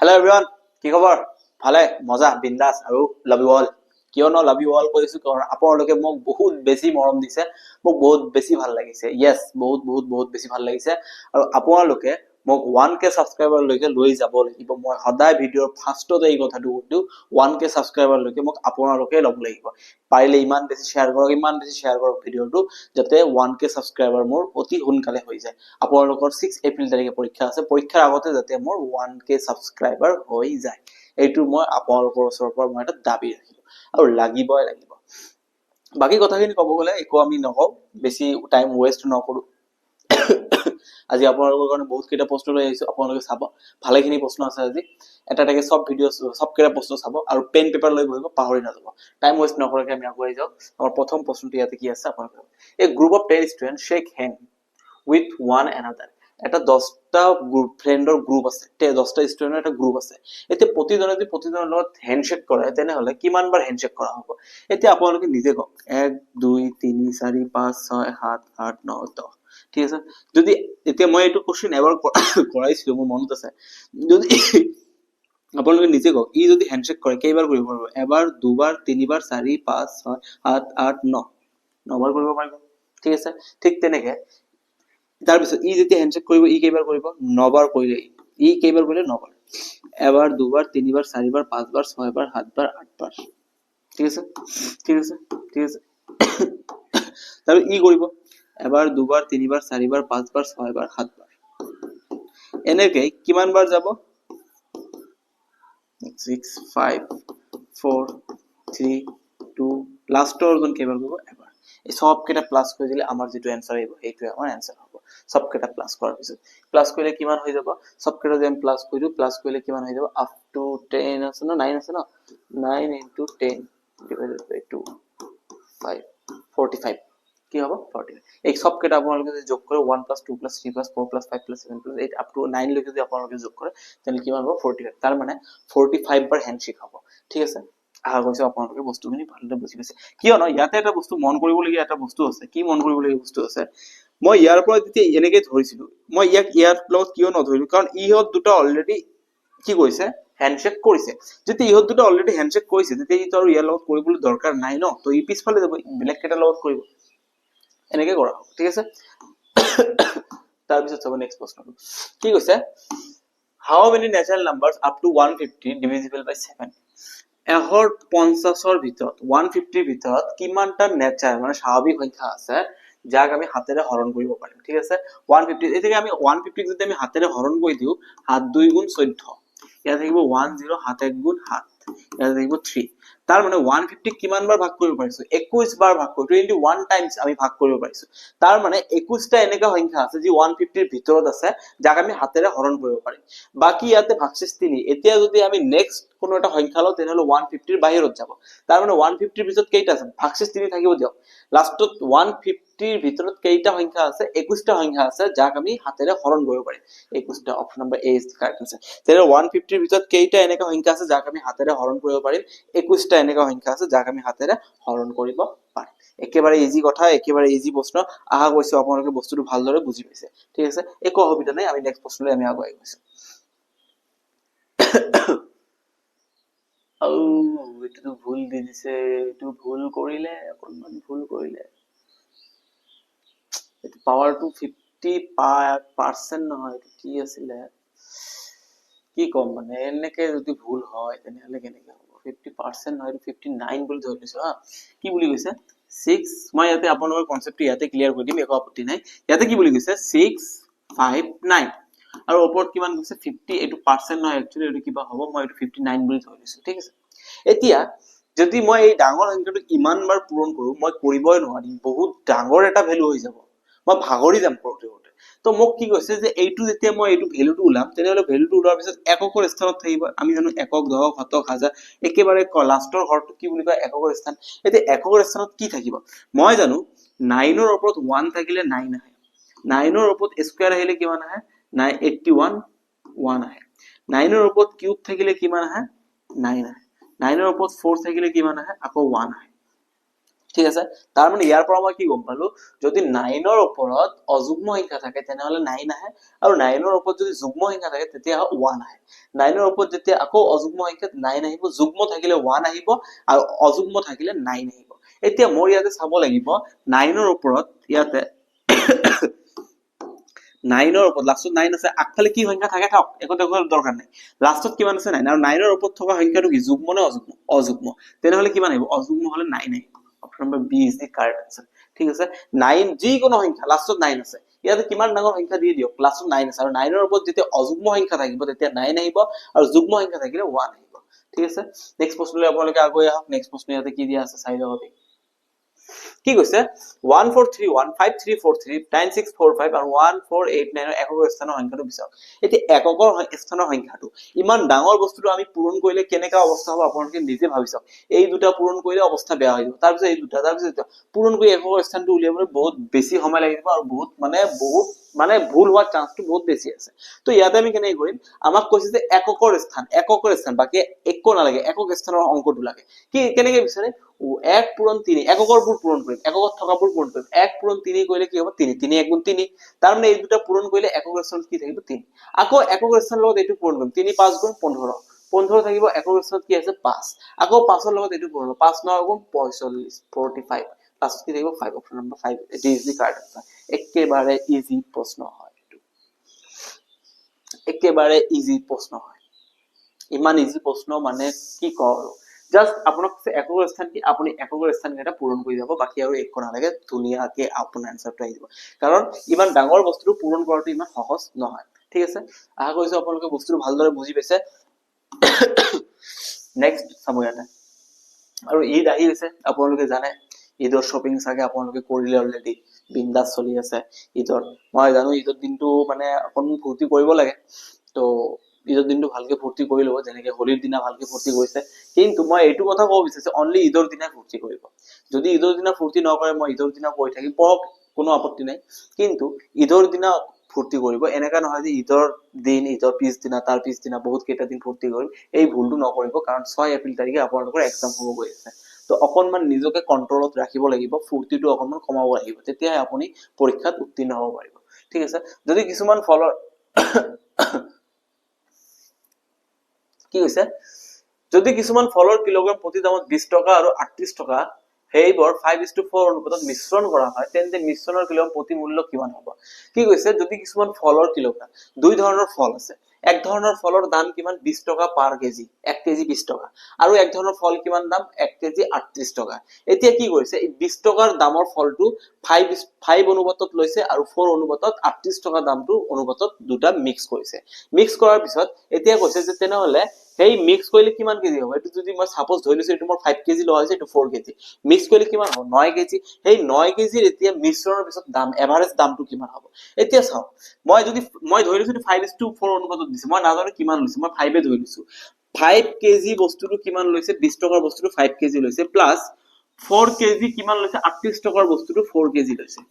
Hello' everyone, কি খবৰ? ভালে, মজা, বিন্দাছ আৰু লাভ ইউ অল। কিয়নো লাভ ইউ অল কৈছো কাৰণ আপোনালোকে মোক বহুত বেছি মৰম দিছে, মোক বহুত বেছি ভাল লাগিছে। য়েছ, বহুত বহুত বহুত বেছি ভাল লাগিছে আৰু আপোনালোকে মোক 1K ছাবস্ক্ৰাইবাৰলৈকে লৈ যাব লাগিব। মই সদায় ভিডিঅ'ৰ ফাৰ্ষ্টতে এই কথাটো কৈছো, 1K ছাবস্ক্ৰাইবাৰলৈকে মোক আপোনালোকে ল'ব লাগিব। পাৰিলে ইমান বেছি শ্বেয়াৰ কৰক ভিডিঅ'টো, যাতে 1K ছাবস্ক্ৰাইবাৰ মোৰ অতি সোনকালে হৈ যায়। আপোনালোকৰ 6 এপ্ৰিল তাৰিখে পৰীক্ষা আছে, পৰীক্ষাৰ আগতে যাতে মোৰ 1K ছাবস্ক্ৰাইবাৰ হৈ যায়, এইটো মই আপোনালোকৰ ওচৰৰ পৰা মই এটা দাবী ৰাখিলো আৰু লাগিবই লাগিব। বাকী কথাখিনি ক'ব গ'লে একো আমি নকওঁ, বেছি টাইম ৱেষ্ট নকৰো। আজি আপোনালোকৰ কাৰণে বহুত কেইটা প্ৰশ্ন লৈ আহিছো, আপোনালোকে চাব। ভালেখিনি প্ৰশ্ন আছে আজি, এটা এটাকে চব ভিডিঅ' চব কেইটা প্ৰশ্ন চাব আৰু পেন পেপাৰ লৈ বহিব, পাহৰি নাযাব। টাইম ৱেষ্ট নকৰাকে আমি আগুৱাই যাওঁ। আমাৰ প্ৰথম প্ৰশ্নটো ইয়াতে কি আছে আপোনালোকে, a group of 10 student shake hand with one another. এটা 10টা ফ্ৰেণ্ডৰ গ্ৰুপ আছে, 10টা ষ্টুডেণ্টৰ এটা গ্ৰুপ আছে। এতিয়া প্ৰতিজনে যদি প্ৰতিজনৰ লগত হেণ্ডশেক কৰে, তেনেহলে কিমান বাৰ হেণ্ডশেক কৰা হ'ব? এতিয়া আপোনালোকে নিজে কওক। 1 2 3 4 5 6 7 8 9 10। ঠিক আছে, যদি এতিয়া মই এইটো কোশ্চেন এবাৰ কৰাইছিলো, মোৰ মনত আছে। যদি আপোনালোকে নিজে কওক, ই যদি হেণ্ডশেক কৰে কেইবাৰ কৰিব পাৰিব? এবাৰ, দুবাৰ, তিনিবাৰ, 4 5 6 7 8 9, 9বাৰ কৰিব পাৰিব। ঠিক আছে, ঠিক তেনেকে তাৰপিছত ই যেতিয়া হেণ্ডশেক কৰিব, ই কেইবাৰ কৰিব? 9বাৰ কৰিলে। ই কেইবাৰ কৰিলে? 9বাৰ। এবাৰ, দুবাৰ, তিনিবাৰ, 4বাৰ, 5বাৰ, 6বাৰ, 7বাৰ, 8বাৰ। ঠিক আছে, ঠিক আছে, ঠিক আছে। তাৰপিছত ই কৰিব এবাৰ, দুবাৰ, তিনিবাৰ, 4বাৰ, 5বাৰ, 6বাৰ, 7বাৰ। এনেকে কিমান বাৰ যাব? 6 5 4 3 2, লাষ্টৰ জন কেইবাৰ কৰিব? এবাৰ। এই সব কেইটা প্লাস কৰি দিলে আমাৰ যেটো এনসাৰ আহিব, এইটোৱে আমাৰ এনসাৰ হ'ব। সব কেইটা প্লাস কৰাৰ পিছত প্লাস কৰিলে কিমান হৈ যাব? সব কেইটা যে আমি প্লাস কৰি দিও, প্লাস কৰিলে কিমান হৈ যাব? আপ টু 10 আছে ন, 9 আছে ন, 9 into 10 divided by 2 5 45 কি হ'ব? 45। এই সব কেইটা আপোনালোকে যদি যোগ কৰে 1 + 2 + 3 + 4 + 5 + 7 + 8 up to 9 লৈকে যদি আপোনালোকে যোগ কৰে, তেনে কিমান হ'ব? 45। তাৰ মানে 45 বাৰ হেণ্ডশেক হ'ব। ঠিক আছে, আশা কৰিছো আপোনালোকে বস্তুখিনি ভালদৰে বুজি পাইছে। কিয়নো ইয়াতে এটা বস্তু মন কৰিবলগীয়া এটা বস্তু আছে। কি মন কৰিবলগীয়া বস্তু আছে? মই ইয়াৰ পৰা যেতিয়া এনেকে ধৰিছিলো, মই ইয়াৰ লগত কিয় নধৰিলো? কাৰণ ইহঁত দুটা অলৰেডি কি কৰিছে? হেণ্ডশেক কৰিছে। যদি ইহঁত দুটা অলৰেডি হেণ্ডশেক কৰিছে, তেতিয়া ই আৰু ইয়াৰ লগত কৰিবলৈ দৰকাৰ নাই ন, তো ই পিছফালে যাব, বেলেগ কেইটাৰ লগত কৰিব। এনেকে কৰা হ'ব। ঠিক আছে, তাৰপিছত চাব নেক্সট প্ৰশ্নটো কি কৈছে? How many natural numbers up to 150 divisible by 7? 150ৰ ভিতৰত 150ৰ ভিতৰত কিমানটা নেচাৰ মানে স্বাভাৱিক সংখ্যা আছে যাক আমি হাতেৰে হৰণ কৰিব পাৰিম? ঠিক আছে, 150 এটাকে আমি 150 যদি আমি হাতেৰে হৰণ কৰি দিও, 7 2 গুণ 14, ইয়াত থাকিব 10, 7 1 গুণ 7, ইয়াত থাকিব 3। তাৰ মানে 150 কিমান বাৰ ভাগ কৰিব পাৰিছো? 21 বাৰ ভাগ কৰি 21 টাইমছ আমি ভাগ কৰিব পাৰিছো। তাৰ মানে 21টা এনেকা সংখ্যা আছে যি 150ৰ ভিতৰত আছে যাক আমি হাতেৰে হৰণ কৰিব পাৰিম। বাকি ইয়াতে ভাগশেষ 3। এতিয়া যদি আমি নেক্সট কোনো এটা সংখ্যা লওঁ, তেনেহলে 150ৰ বাহিৰত যাব। তাৰ মানে 150ৰ ভিতৰত কেইটা আছে? ভাগশেষ 3 থাকিব দিয়ক। লাষ্টত 150ৰ ভিতৰত কেইটা সংখ্যা আছে? 21টা সংখ্যা আছে যাক আমি হাতেৰে হৰণ কৰিব পাৰিম। 21টা, option number A is correct answer. তেনে 150ৰ ভিতৰত কেইটা এনেকা সংখ্যা আছে যাক আমি হাতেৰে হৰণ কৰিব পাৰিম? 21টা এনেকা সংখ্যা আছে যাক আমি হাতেৰে হৰণ কৰিব পাৰিম। একেবাৰে ইজি কথা, একেবাৰে ইজি প্ৰশ্ন। আশা কৰিছো আপোনালোকে বস্তুটো ভালদৰে বুজি পাইছে। ঠিক আছে, একো অসুবিধা নাই, আমি নেক্সট প্ৰশ্নলৈ আমি আগুৱাই গৈছো। এইটো ভুল দি দিছে, এইটো ভুল কৰিলে, অকণমান ভুল কৰিলে। এইটো পাৱাৰটো 50% নহয়, এইটো কি আছিলে? কি কম মানে, এনেকে যদি ভুল হয় তেনেহলে কেনেকে হ'ব? 50% নহয়, 59 বুলি ধৰি লৈছো। কি বুলি কৈছে? 6, মই ইয়াতে আপোনালোকৰ কনসেপ্টটো ইয়াতে ক্লিয়াৰ কৰি দিম, একো আপত্তি নাই। ইয়াতে কি বুলি কৈছে? 6 5 9 আৰু ওপৰত কিমান কৈছে? 50। এইটো পাৰ্চেন্ট নহয়, একচুয়ালি এইটো কিবা হ'ব, মই এইটো 59 বুলি ধৰি লৈছো। ঠিক আছে, এতিয়া যদি মই এই ডাঙৰ সংখ্যাটো ইমান বাৰ পূৰণ কৰো, মই কৰিবই নোৱাৰিম, বহুত ডাঙৰ এটা ভ্যালু হৈ যাব, মই ভাগৰি যাম কৰোতে কৰোতে। তো মোক কি কৈছে যে এইটো যেতিয়া মই এইটো ভ্যালুটো ওলাম, তেনেহলে ভ্যালুটো ওলোৱাৰ পিছত এককৰ স্থানত থাকিব। আমি জানো একক, দশক, শতক, হাজাৰ, একেবাৰে লাষ্টৰ ঘৰটো কি বুলি কয়? এককৰ স্থান। এতিয়া এককৰ স্থানত কি থাকিব? মই জানো 9ৰ ওপৰত 1 থাকিলে 9 আহে, 9ৰ ওপৰত স্কয়াৰ আহিলে কিমান আহে? 81 1 আহে। 9ৰ ওপৰত কিউব থাকিলে কিমান আহে? 9 আহে। 9ৰ ওপৰত 4 থাকিলে কিমান আহে? আকৌ 1 আহে। ঠিক আছে তাৰ মানে ইয়াৰ পৰা মই কি গম পালো যদি 9 ৰ ওপৰত অযুগ্ম সংখ্যা থাকে তেনেহলে 9 আহে আৰু 9 ৰ ওপৰত যদি যুগ্ম সংখ্যা থাকে তেতিয়া 1 আহে 9 ৰ ওপৰত যেতিয়া আকৌ অযুগ্ম সংখ্যাত 9 আহিব যুগ্ম থাকিলে 1 আহিব আৰু অযুগ্ম থাকিলে 9 আহিব এতিয়া মোৰ ইয়াতে চাব লাগিব 9 ৰ ওপৰত ইয়াতে 9 ৰ ওপৰত লাষ্টত 9 আছে আগফালে কি সংখ্যা থাকে থাক একো দেখুৱাৰ দৰকাৰ নাই লাষ্টত কিমান আছে 9 আৰু 9 ৰ ওপৰত থকা সংখ্যাটো কি যুগ্ম নে অযুগ্ম অযুগ্ম তেনেহলে কিমান আহিব অযুগ্ম হলে 9 আহিব option number B is the correct answer ঠিক আছে 9 যিকোনো সংখ্যা লাষ্টত 9 আছে ইয়াতে কিমান ডাঙৰ সংখ্যা দি দিয়ক লাষ্টত 9 আছে আৰু 9 ৰ ওপৰত যেতিয়া অযুগ্ম সংখ্যা থাকিব তেতিয়া 9 আহিব আৰু যুগ্ম সংখ্যা থাকিলে 1 আহিব ঠিক আছে নেক্সট প্ৰশ্নলৈ আপোনালোকে আগুৱাই আহক নেক্সট প্ৰশ্ন ইয়াতে কি দিয়া আছে চাই লওক কি কৈছে 14315343 9645 আৰু 1489 একৰ স্থানৰ সংখ্যাটো বিচাৰক এতিয়া একৰ স্থানৰ সংখ্যাটো ইমান ডাঙৰ বস্তুটো আমি পূৰণ কৰিলে কেনেকা অৱস্থা হ'ব আপোনালোকে নিজে ভাবি চাওক এই দুটা পূৰণ কৰিলে অৱস্থা বেয়া হৈ যাব তাৰ পিছত এই দুটা তাৰ পিছত পূৰণ কৰি একৰ স্থানটো উলিয়াবলৈ বহুত বেছি সময় লাগিব আৰু বহুত ভুল হোৱাৰ চান্সটো বহুত বেছি আছে তো ইয়াতে আমি কেনেকৈ কৰিম আমাক কৈছে যে একৰ স্থান বাকি একো নালাগে একক স্থানৰ অংকটো লাগে কি কেনেকৈ বিচাৰে 1 পূৰণ 3 এককৰবোৰ পূৰণ কৰিম এককত থকাবোৰ পূৰণ কৰিম 1 পূৰণ 3 কৰিলে কি হ'ব 3 3 1 গুণ 3 তাৰ মানে এই দুটা পূৰণ কৰিলে একক স্থানত কি থাকিব 3 আকৌ একক স্থানৰ লগত এইটো পূৰণ কৰিম 3 5 গুণ 15 15 থাকিব একক স্থানত কি আছে 5 আকৌ 5 ৰ লগত এইটো পূৰণ 5 9 গুণ 45 45 লাষ্টত কি থাকিব 5 অপচন নম্বৰ 5 এটি ইজি কাৰ্ড আছে একেবাৰে ইজি প্ৰশ্ন হয় এটো একেবাৰে ইজি প্ৰশ্ন হয় ইমান ইজি প্ৰশ্ন মানে কি কও জাস্ট আপোনাক একক স্থান কি আপুনি একক স্থান এটা পূৰণ কৰি যাব বাকি আৰু একো নালাগে ধুনিয়াকে আপোনাৰ আনসাৰটো আহিব কাৰণ ইমান ডাঙৰ বস্তুটো পূৰণ কৰাটো ইমান সহজ নহয় ঠিক আছে আশা কৰিছো আপোনালোকে বস্তুটো ভালদৰে বুজি পাইছে নেক্সট চাব ইয়াতে আৰু ঈদ আহি আছে আপোনালোকে জানে ঈদৰ শ্বপিং চাগে আপোনালোকে কৰিলে অলৰেডি বিন্দাস চলি আছে ঈদৰ মই জানো ঈদৰ দিনটো মানে অকণ ফূৰ্তি কৰিব লাগে তো ঈদৰ দিনটো ভালকে ফূৰ্তি কৰি লব যেনেকে হোলিৰ দিনা ভালকে ফূৰ্তি কৰিছে কিন্তু মই এইটো কথা ক'ব বিচাৰিছো অনলি ঈদৰ দিনা ফূৰ্তি কৰিব যদি ঈদৰ দিনা ফূৰ্তি নকৰে মই ঈদৰ দিনা কৈ থাকি পৰক কোনো আপত্তি নাই কিন্তু ঈদৰ দিনা ফূৰ্তি কৰিব এনেকা নহয় যে ঈদৰ দিন ঈদৰ পিছদিনা তাৰ পিছদিনা বহুত কেইটা দিন ফূৰ্তি কৰিম এই ভুলটো নকৰিব কাৰণ 6 এপ্ৰিল তাৰিখে আপোনালোকৰ এক্সাম হ'ব গৈ আছে তো অকনমান নিজকে কন্ট্ৰোলত ৰাখিব লাগিব ফূৰ্তিটো অকনমান কমাব লাগিব তেতিয়াহে আপুনি পৰীক্ষাত উত্তীৰ্ণ হ'ব পাৰিব ঠিক আছে যদি কিছুমান ফলৰ কি হৈছে যদি কিছুমান ফলৰ কিলোগ্ৰাম প্ৰতি দামত 20 টকা আৰু 38 টকা হেইবৰ 5:4 অনুপাতত মিশ্ৰণ কৰা হয় তেন্তে মিশ্ৰণৰ কিলোগ্ৰাম প্ৰতি মূল্য কিমান হ'ব কি কৈছে যদি কিছুমান ফলৰ কিলোগ্ৰাম দুই ধৰণৰ ফল আছে এক ধৰণৰ ফলৰ দাম কিমান 20 টকা পাৰ কেজি 1 কেজি 20 টকা আৰু এক ধৰণৰ ফল কিমান দাম 1 কেজি 38 টকা এতিয়া কি কৰিছে এই 20 টকাৰ দামৰ ফলটো 5 অনুপাতত লৈছে আৰু 4 অনুপাতত 38 টকা দামটো অনুপাতত দুটা মিক্স কৰিছে মিক্স কৰাৰ পিছত এতিয়া কৈছে যে তেনেহলে সেই মিক্স কৰিলে কিমান কেজি হ'ব এটো যদি মই সাপোজ ধৰি লৈছো এটো মোৰ 5 কেজি লোৱা হৈছে এটো 4 কেজি মিক্স কৰিলে কিমান হ'ব 9 কেজি সেই 9 কেজিৰ এতিয়া মিশ্ৰণৰ পিছত দাম এভাৰেজ দামটো কিমান হ'ব এতিয়া চাও মই ধৰি লৈছো 5:4 অনুপাতত দিছে মই নাজানো কিমান লৈছে মই 5 এ ধৰি লৈছো 5 কেজি বস্তুটো কিমান লৈছে 20 টকাৰ বস্তুটো 5 কেজি লৈছে প্লাস 4 কেজি কিমান লৈছে 38 টকাৰ বস্তুটো 4 কেজি লৈছে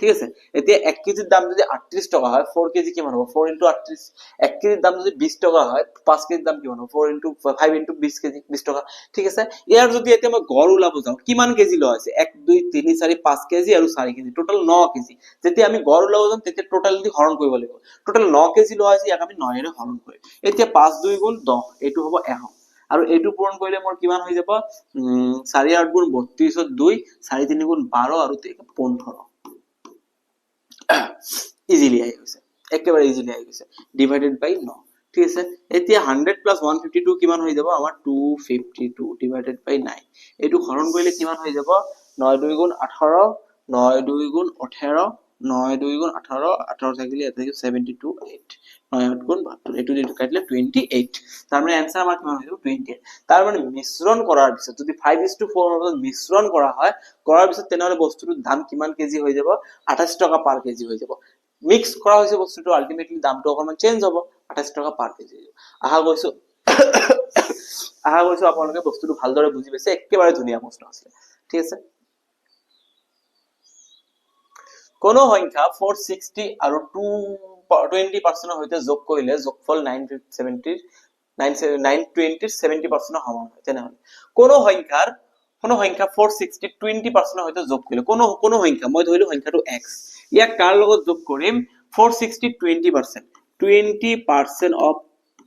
ঠিক আছে এতিয়া 1 কেজিৰ দাম যদি 38 টকা হয় 4 কেজি কিমান হ'ব 4 * 38 1 কেজিৰ দাম যদি 20 টকা হয় 5 কেজিৰ দাম কিমান হ'ব 4 * 5 * 20 কেজি 20 টকা ঠিক আছে ইয়াৰ যদি এতিয়া মই গড় উলাব যাও কিমান কেজি লোৱা আছে 1 2 3 4 5 কেজি আৰু 4 কেজি টোটাল 9 কেজি যেতিয়া আমি গড় উলাব যাম তেতিয়া টোটালি হৰণ কৰিব লাগিব টোটাল 9 কেজি লোৱা আছে ইয়াক আমি 9 ৰে হৰণ কৰিম এতিয়া 5 2 গুণ 10 এইটো হ'ব 100 আৰু এইটো পূৰণ কৰিলে মোৰ কিমান হৈ যাব 4 8 গুণ 32 ত 2 4 3 গুণ 12 আৰু 15 ইজিলি আহি গৈছে একেবাৰে ইজিলি আহি গৈছে ডিভাইডেড বাই 9 ঠিক আছে এতিয়া 100 + 152 কিমান হৈ যাব আমাৰ 252 ডিভাইডেড বাই 9 এইটো হৰণ কৰিলে কিমান হৈ যাব 9 2 গুণ 18 9 2 গুণ 18 9 2 গুণ 18 18 থাকিলে এটা 72 8 9 8 গুণ 72 এইটো যদি কাটিলে 28 তাৰ মানে आंसर আমাৰ কিমান হৈ যাব 28 তাৰ মানে মিশ্ৰণ কৰাৰ পিছত যদি 5:4 অনুপাতত মিশ্ৰণ কৰা হয় কৰাৰ পিছত তেনেহলে বস্তুটোৰ দাম কিমান কেজি হৈ যাব 28 টকা পাৰ কেজি হৈ যাব মিক্স কৰা হৈছে বস্তুটো আলটিমেটলি দামটো অকমান চেঞ্জ হ'ব 28 টকা পাৰ কেজি আহা গৈছো আপোনালোকে বস্তুটো ভালদৰে বুজি পাইছে একেবাৰে ধুনিয়া প্ৰশ্ন আছে ঠিক আছে কোন সংখ্যা 460 আৰু 20% হৈতে যোগ কৰিলে যোগফল 920 ৰ সমান হয় তেনেহলে কোন সংখ্যাৰ কোনো সংখ্যা 460 20% হয়তো যোগ কৰিলে কোনো সংখ্যা মই ধৰিলো সংখ্যাটো x ইয়াক কাৰ লগত যোগ কৰিম 460 20% অফ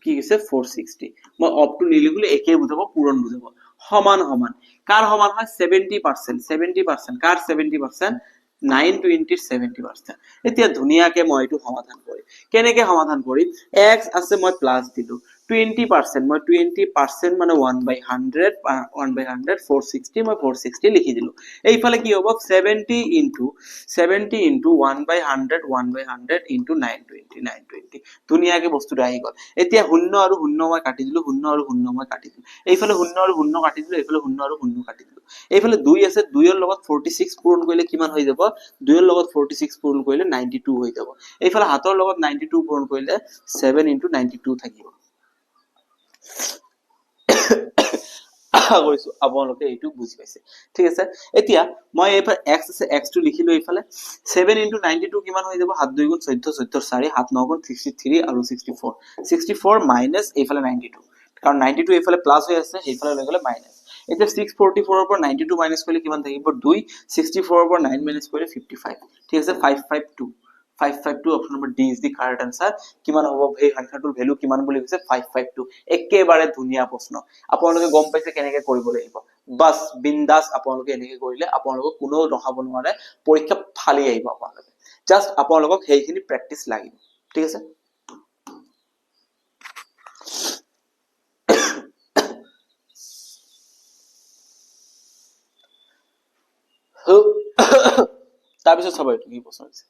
কি হৈছে 460 মই অফ টু নিলিখিলে একে বুজাব পূৰণ বুজাব সমান সমান কাৰ সমান হয় 70% কাৰ 70% 920 70% এতিয়া ধুনিয়াকে মই এটো সমাধান কৰিম কেনেকে সমাধান কৰিম x আছে মই প্লাস দিলো 20% মই 20% মানে 1/100 460 মই 460 লিখি দিলো এইফালে কি হ'ব 70 into 1/100 into 920 ধুনিয়াকে বস্তুটো আহি গল এতিয়া 0 আৰু 0 মই কাটি দিলো 0 আৰু 0 মই কাটি দিলো এইফালে 0 আৰু 0 কাটি দিলো এইফালে 0 আৰু 0 কাটি দিলো এইফালে 2 আছে 2 ৰ লগত 46 পূৰণ কৰিলে কিমান হৈ যাব 2 ৰ লগত 46 পূৰণ কৰিলে 92 হৈ যাব এইফালে হাতৰ লগত 92 পূৰণ কৰিলে 7 into 92 থাকিব কৰিছো আপোনালোকে এইটো বুজি পাইছে ঠিক আছে এতিয়া মই এইফালে x আছে x টো লিখিলো এইফালে 7 into 92 কিমান হৈ যাব 7 2 গুণ 14 14 4 7 9 গুণ 63 আৰু 64 মাইনাস এইফালে 92 কাৰণ 92 এইফালে প্লাস হৈ আছে এইফালে লৈ গলে মাইনাস এতিয়া 644 ৰ পৰা 92 মাইনাস কৰিলে কিমান থাকিব 2 64 ৰ পৰা 9 মাইনাস কৰিলে 55 ঠিক আছে 552 option number D is the correct answer কিমান হ'ব এই সংখ্যাটোৰ ভ্যালু কিমান বুলি কৈছে 552 একেবাৰে ধুনিয়া প্ৰশ্ন আপোনালোকে গম পাইছে কেনেকৈ কৰিব লাগিব বাস বিন্দাস আপোনালোকে এনেকৈ কৰিলে আপোনালোকক কোনো ৰখাব নোৱাৰে পৰীক্ষা ফালি আহিব আপোনালোকে জাস্ট আপোনালোকক হেইখিনি প্ৰেক্টিস লাগিব ঠিক আছে তাৰপিছত চাব এইটো কি প্ৰশ্ন আছে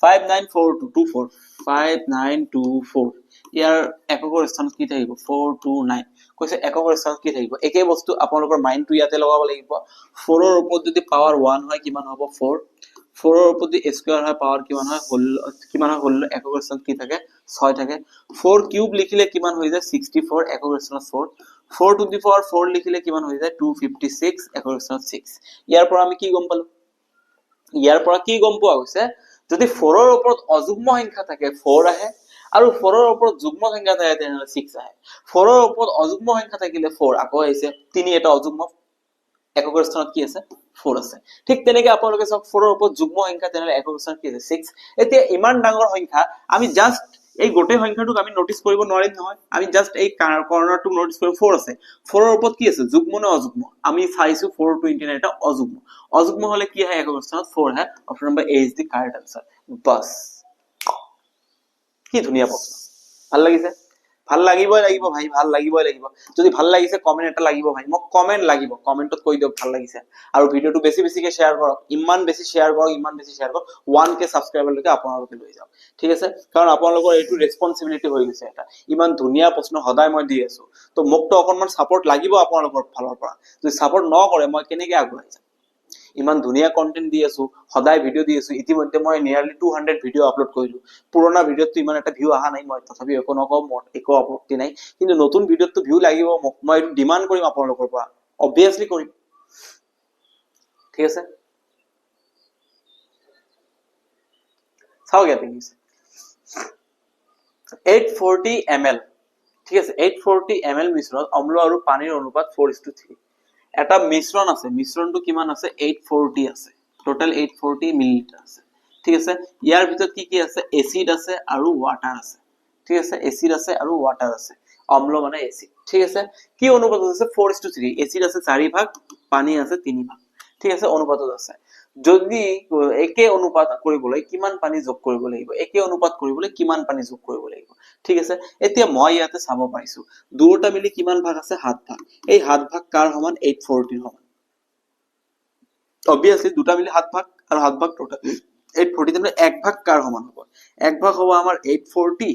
594224 5924 ইয়াৰ এককৰ স্থানত কি থাকিব 429 কৈছে এককৰ স্থানত কি থাকিব একে বস্তু আপোনালোকৰ মাইন্ডটো ইয়াতে লগাব লাগিব 4 ৰ ওপৰত যদি পাৱাৰ 1 হয় কিমান হ'ব 4 4 ৰ ওপৰত যদি স্কয়াৰ হয় পাৱাৰ কিমান হয় হল এককৰ স্থানত কি থাকে 6 থাকে 4 কিউব লিখিলে কিমান হৈ যায় 64 এককৰ স্থানত 4 to the power 4 লিখিলে কিমান হৈ যায় 256 এককৰ স্থানত 6 ইয়াৰ পৰা আমি কি গম পালো ইয়াৰ পৰা কি গম পোৱা গৈছে যদি 4 ৰ ওপৰত অযুগ্ম সংখ্যা থাকে 4 আহে আৰু 4 ৰ ওপৰত যুগ্ম সংখ্যা থাকে তেনেহলে 6 আহে 4 ৰ ওপৰত অযুগ্ম সংখ্যা থাকিলে 4 আকৌ আহিছে 3 এটা অযুগ্ম এককৰ স্থানত কি আছে 4 আছে ঠিক তেনেকৈ আপোনালোকে সব 4 ৰ ওপৰত যুগ্ম সংখ্যা তেনেহলে এককৰ স্থানত কি আছে 6 এতিয়া ইমান ডাঙৰ সংখ্যা আমি জাস্ট এই গোটেই সংখ্যাটোক আমি নোটিস কৰিব নোৱাৰিম নহয় আমি জাস্ট এই কৰ্নাৰটো নোটিস কৰিব 4 আছে 4 ৰ ওপৰত কি আছে যুগ্ম না অযুগ্ম আমি চাইছো 429 এটা অযুগ্ম হলে কি হয় এককৰ স্থানত 4 হয় option number A is the correct answer বাস কি ধুনিয়া প্ৰশ্ন ভাল লাগিছে ভাল লাগিবই লাগিব ভাই ভাল লাগিবই লাগিব যদি ভাল লাগিছে কমেন্ট এটা লাগিব ভাই মোক কমেন্ট লাগিব কমেন্টত কৈ দিয়ক ভাল লাগিছে আৰু ভিডিওটো বেছি বেছিকে শেয়াৰ কৰক ইমান বেছি শেয়াৰ কৰক 1k সাবস্ক্ৰাইবাৰ লৈকে আপোনালোকে লৈ যাওক ঠিক আছে কাৰণ আপোনালোকৰ এইটো ৰেসপন্সিবিলিটি হৈ গৈছে এটা ইমান ধুনিয়া প্ৰশ্ন সদায় মই দি আছো তো মোকটো অকনমান সাপোৰ্ট লাগিব আপোনালোকৰ ফালৰ পৰা যদি সাপোৰ্ট নকৰে মই কেনেকৈ আগুৱাই যাম ইমান ধুনিয়া কন্টেন্ট দি আছো সদায় ভিডিও দি আছো ইতিমধ্যে মই নিয়াৰলি 200 ভিডিও আপলোড কৰিলো পুৰণা ভিডিওত ইমান এটা ভিউ আহা নাই মই তথাপি একো আপত্তি নাই কিন্তু নতুন ভিডিওত ভিউ লাগিব মই ডিমান্ড কৰিম আপোনালোকৰ পৰা অবভিয়াসলি কৰিম ঠিক আছে চাও গেটিং 840 ml ঠিক আছে 840 ml মিশ্ৰণত অম্ল আৰু পানীৰ অনুপাত 4:3 এটা মিশ্ৰণ আছে মিশ্ৰণটো কিমান আছে 840 আছে টোটাল 840 মিলিলিটাৰ আছে ঠিক আছে ইয়াৰ ভিতৰত কি আছে এসিড আছে আৰু ওয়াটাৰ আছে ঠিক আছে এসিড আছে আৰু ওয়াটাৰ আছে অম্ল মানে এসিড ঠিক আছে কি অনুপাতত আছে 4:3 এসিড আছে 4 ভাগ পানী আছে 3 ভাগ ঠিক আছে অনুপাতত আছে যদি একে অনুপাত কৰিবলৈ কিমান পানী যোগ কৰিব লাগিব একে অনুপাত কৰিবলৈ কিমান পানী যোগ কৰিব লাগিব ঠিক আছে এতিয়া মই ইয়াতে চাব পাইছো দুটা মিলি কিমান ভাগ আছে 7 ভাগ এই 7 ভাগ কাৰ সমান 840 সমান obviously দুটা মিলি 7 ভাগ আৰু 7 ভাগ টোটাল 840 মানে এক ভাগ কাৰ সমান হ'ব এক ভাগ হ'ব আমাৰ 840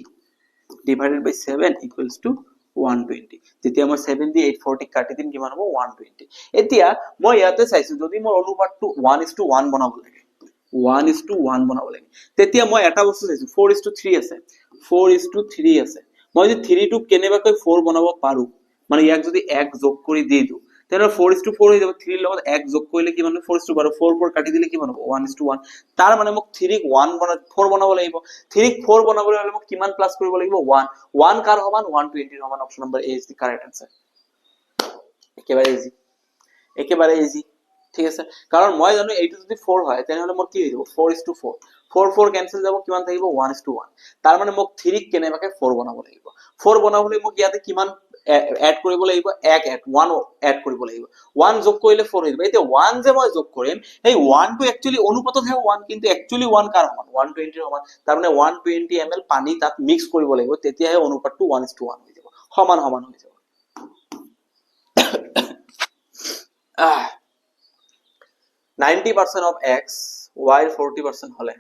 divided by 7 equals to 120 যেতিয়া মই 7 দি 840 কাটি দিম কিমান হ'ব 120 এতিয়া মই ইয়াতে চাইছো যদি মোৰ অনুপাতটো 1:1 বনাব লাগে 1:1 বনাব লাগে তেতিয়া মই এটা বস্তু চাইছো 4:3 আছে 4:3 আছে মই যদি 3 টো কেনেবাকৈ 4 বনাব পাৰো মানে ইয়াক যদি 1 যোগ কৰি দি দিও তেনে 4:4 হৈ যাব 3 ৰ লগত 1 যোগ কৰিলে কিমান হ'ব 4:12 4 কাটি দিলে কিমান হ'ব 1:1 তাৰ মানে মোক 3 ক 4 বনাব লাগিব 3 ক 4 বনাবলৈ হলে মোক কিমান প্লাস কৰিব লাগিব 1 কাৰ সমান 120 সমান option number A is the correct answer একেবাৰে ইজি ঠিক আছে কাৰণ মই জানো এইটো যদি 4 হয় তেনেহলে মোৰ কি হৈ যাব 4:4 4 কেনসেল যাব কিমান থাকিব 1:1 তাৰ মানে মোক 3 কেনেবাকে 4 বনাব লাগিব 4 বনাবলৈ মোক ইয়াতে কিমান এড কৰিব লাগিব 1 এড কৰিব লাগিব 1 যোগ কৰিলে 4 হৈ যাব এতিয়া 1 যে মই যোগ কৰিম এই 1 টো একচুয়ালি অনুপাতত হে 1 কিন্তু একচুয়ালি 1 কাৰ সমান 120 সমান তাৰ মানে 120 ml পানী তাত মিক্স কৰিব লাগিব তেতিয়াহে অনুপাতটো 1:1 হৈ যাব সমান হৈ যাব 90% of x y 40% হলে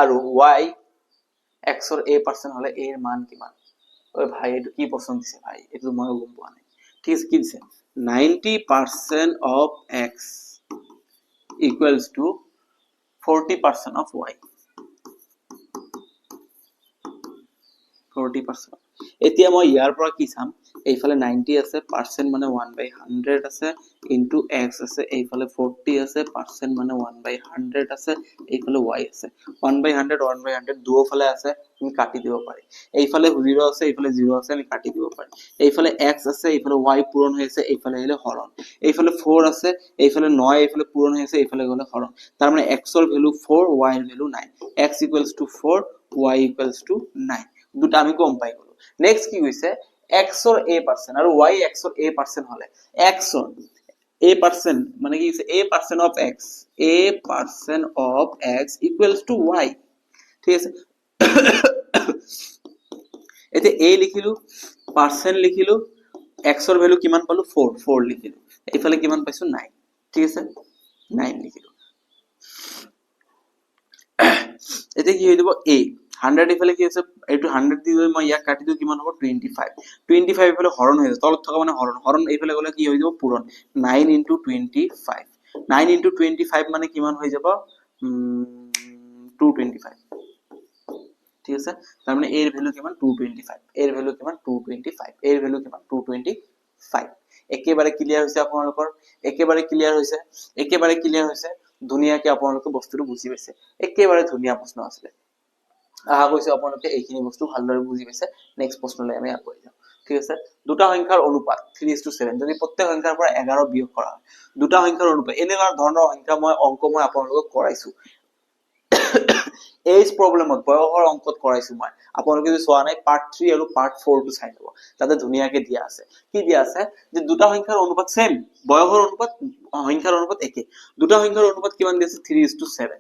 আৰু y x ৰ a% হলে a এর মান কিমান ওই ভাই এটো কি প্রশ্ন দিছে ভাই এটো মই গম পোৱা নাই ঠিক আছে কি দিছে 90% of x equals to 40% of y 40% এতিয়া মই ইয়াৰ পৰা কি চাম এইফালে 90 আছে পার্সেন্ট মানে 1/100 আছে ইনটু x আছে এইফালে 40 আছে পার্সেন্ট মানে 1/100 আছে এইফালে y আছে 1/100 দুয়োফালে আছে আমি কাটি দিব পাৰি এইফালে 0 আছে এইফালে 0 আছে আমি কাটি দিব পাৰি এইফালে x আছে এইফালে y পূৰণ হৈ আছে এইফালে হলে হৰণ এইফালে 4 আছে এইফালে 9 এইফালে পূৰণ হৈ আছে এইফালে গলে হৰণ তাৰ মানে x ৰ ভ্যালু 4 y ৰ ভ্যালু 9 x = 4 y = 9 দুটা আমি গম পাই গলো নেক্সট কি হৈছে x ৰ a% আৰু y x ৰ a% হলে x ৰ a% মানে কি হৈছে a% of x a% of x equals to y ঠিক আছে এতে a লিখিলো পার্সেন্ট লিখিলো x ৰ ভ্যালু কিমান পালো 4 লিখিলো এইফালে কিমান পাইছো 9 ঠিক আছে 9 লিখিলো এতে কি হৈ যাব a 100 ইফালে কি আছে এইটো 100 দি মই ইয়াক কাটি দিও কিমান হ'ব 25 ইফালে হৰণ হৈ যায় তলত থকা মানে হৰণ এইফালে গলে কি হৈ যাব পূৰণ 9 * 25 9 * 25 মানে কিমান হৈ যাব 225 ঠিক আছে তাৰ মানে a এৰ ভ্যালু কিমান 225 এৰ ভ্যালু কিমান 225 এৰ ভ্যালু কিমান 225 একেবাৰে ক্লিয়াৰ হৈছে আপোনালোকৰ একেবাৰে ক্লিয়াৰ হৈছে ধুনিয়াকে আপোনালোকে বস্তুটো বুজি পাইছে একেবাৰে ধুনিয়া প্ৰশ্ন আছে আহা কৈছে আপোনালোকে এইখিনি বস্তু ভালদৰে বুজি পাইছে নেক্সট প্ৰশ্নলৈ আমি আগুৱাই যাম ঠিক আছে দুটা সংখ্যাৰ অনুপাত 3:7 যদি প্ৰত্যেক সংখ্যাৰ পৰা 11 বিয়োগ কৰা হয় দুটা সংখ্যাৰ অনুপাত এনেকুৱা ধৰণৰ সংখ্যা অংক মই আপোনালোকক কৰাইছো এজ প্ৰবলেমত বয়সৰ অংকত কৰাইছো মই আপোনালোকে যদি চোৱা নাই পাৰ্ট 3 আৰু পাৰ্ট 4 টো চাই লব তাতে ধুনিয়াকে দিয়া আছে কি দিয়া আছে যে দুটা সংখ্যাৰ অনুপাত সেম বয়সৰ অনুপাত সংখ্যাৰ অনুপাত একে দুটা সংখ্যাৰ অনুপাত কিমান দিছে 3:7